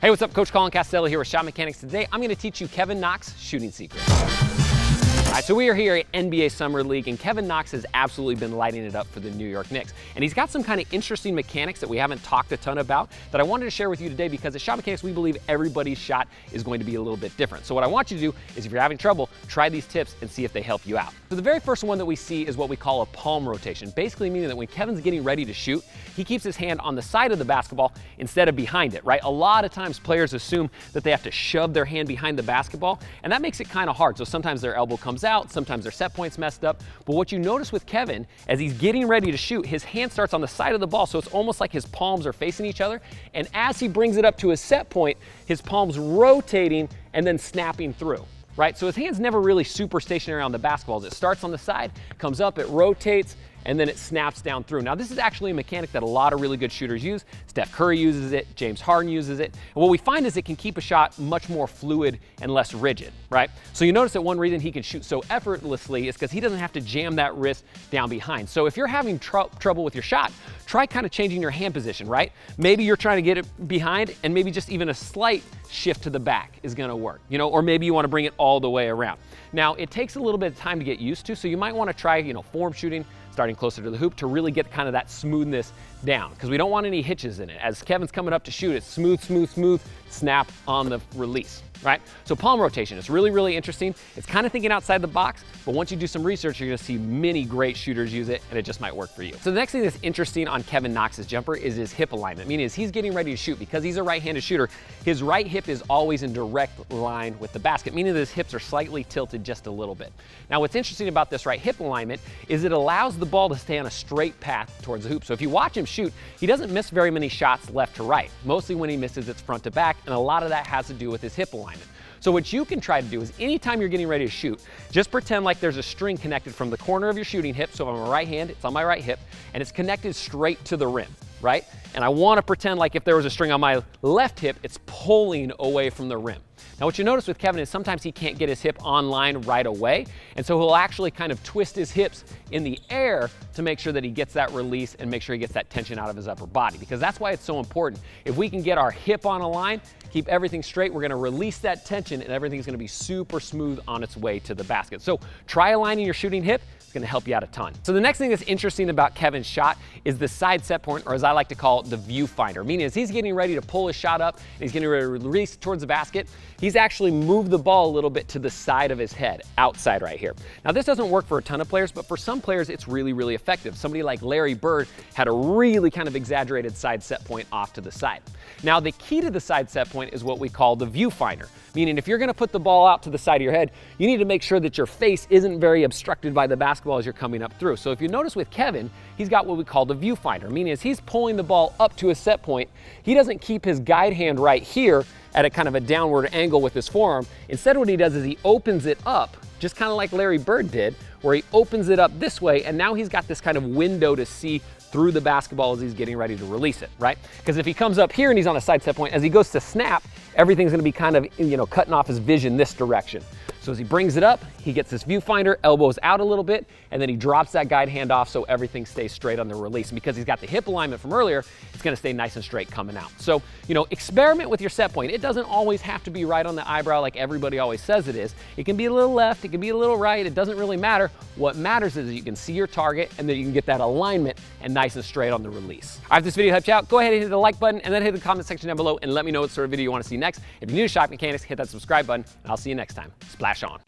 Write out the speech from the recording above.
Hey, what's up? Coach Colin Castello here with ShotMechanics. Today, I'm going to teach you Kevin Knox shooting secrets. All right, so we are here at NBA Summer League, and Kevin Knox has absolutely been lighting it up for the New York Knicks. And he's got some kind of interesting mechanics that we haven't talked a ton about that I wanted to share with you today, because at ShotMechanics, we believe everybody's shot is going to be a little bit different. So what I want you to do is, if you're having trouble, try these tips and see if they help you out. So the very first one that we see is what we call a palm rotation, basically meaning that when Kevin's getting ready to shoot, he keeps his hand on the side of the basketball instead of behind it, right? A lot of times players assume that they have to shove their hand behind the basketball, and that makes it kind of hard. So sometimes their elbow comes out, sometimes their set point's messed up. But what you notice with Kevin, as he's getting ready to shoot, his hand starts on the side of the ball, so it's almost like his palms are facing each other. And as he brings it up to his set point, his palms rotating and then snapping through. Right? So his hand's never really super stationary on the basketball. As it starts on the side, comes up, it rotates, and then it snaps down through. Now, this is actually a mechanic that a lot of really good shooters use. Steph Curry uses it, James Harden uses it. And what we find is it can keep a shot much more fluid and less rigid, right? So you notice that one reason he can shoot so effortlessly is because he doesn't have to jam that wrist down behind. So if you're having trouble with your shot, try kind of changing your hand position, right? Maybe you're trying to get it behind, and maybe just even a slight shift to the back is gonna work, or maybe you wanna bring it all the way around. Now, it takes a little bit of time to get used to, so you might wanna try, form shooting, starting closer to the hoop to really get kind of that smoothness down, because we don't want any hitches in it. As Kevin's coming up to shoot, it's smooth, smooth, smooth, snap on the release, right? So palm rotation, it's really, really interesting. It's kind of thinking outside the box, but once you do some research, you're gonna see many great shooters use it, and it just might work for you. So the next thing that's interesting on Kevin Knox's jumper is his hip alignment, meaning as he's getting ready to shoot, because he's a right-handed shooter, his right hip is always in direct line with the basket, meaning that his hips are slightly tilted just a little bit. Now, what's interesting about this right hip alignment is it allows the ball to stay on a straight path towards the hoop. So if you watch him shoot, he doesn't miss very many shots left to right. Mostly when he misses, it's front to back, and a lot of that has to do with his hip alignment. So what you can try to do is, anytime you're getting ready to shoot, just pretend like there's a string connected from the corner of your shooting hip. So if I'm a right hand, it's on my right hip, and it's connected straight to the rim, right? And I want to pretend like if there was a string on my left hip, it's pulling away from the rim. Now, what you notice with Kevin is sometimes he can't get his hip on line right away, and so he'll actually kind of twist his hips in the air to make sure that he gets that release and make sure he gets that tension out of his upper body, because that's why it's so important. If we can get our hip on a line, keep everything straight, we're gonna release that tension, and everything's gonna be super smooth on its way to the basket. So try aligning your shooting hip. It's gonna help you out a ton. So the next thing that's interesting about Kevin's shot is the side set point, or as I like to call it, the viewfinder. Meaning as he's getting ready to pull his shot up and he's getting ready to release towards the basket, he's actually moved the ball a little bit to the side of his head, outside right here. Now, this doesn't work for a ton of players, but for some players, it's really, really effective. Somebody like Larry Bird had a really kind of exaggerated side set point off to the side. Now, the key to the side set point is what we call the viewfinder. Meaning if you're gonna put the ball out to the side of your head, you need to make sure that your face isn't very obstructed by the basketball as you're coming up through. So if you notice with Kevin, he's got what we call the viewfinder, meaning as he's pulling the ball up to his set point, he doesn't keep his guide hand right here at a kind of a downward angle with his forearm. Instead, what he does is he opens it up, just kind of like Larry Bird did, where he opens it up this way, and now he's got this kind of window to see through the basketball as he's getting ready to release it, right? Because if he comes up here and he's on a side set point, as he goes to snap, everything's gonna be kind of, cutting off his vision this direction. So as he brings it up, he gets this viewfinder, elbows out a little bit, and then he drops that guide hand off so everything stays straight on the release. And because he's got the hip alignment from earlier, it's gonna stay nice and straight coming out. So, experiment with your set point. It doesn't always have to be right on the eyebrow like everybody always says it is. It can be a little left, it can be a little right, it doesn't really matter. What matters is that you can see your target and that you can get that alignment and nice and straight on the release. All right, if this video helped you out, go ahead and hit the like button, and then hit the comment section down below and let me know what sort of video you want to see next. If you're new to ShotMechanics, hit that subscribe button, and I'll see you next time. Splash on.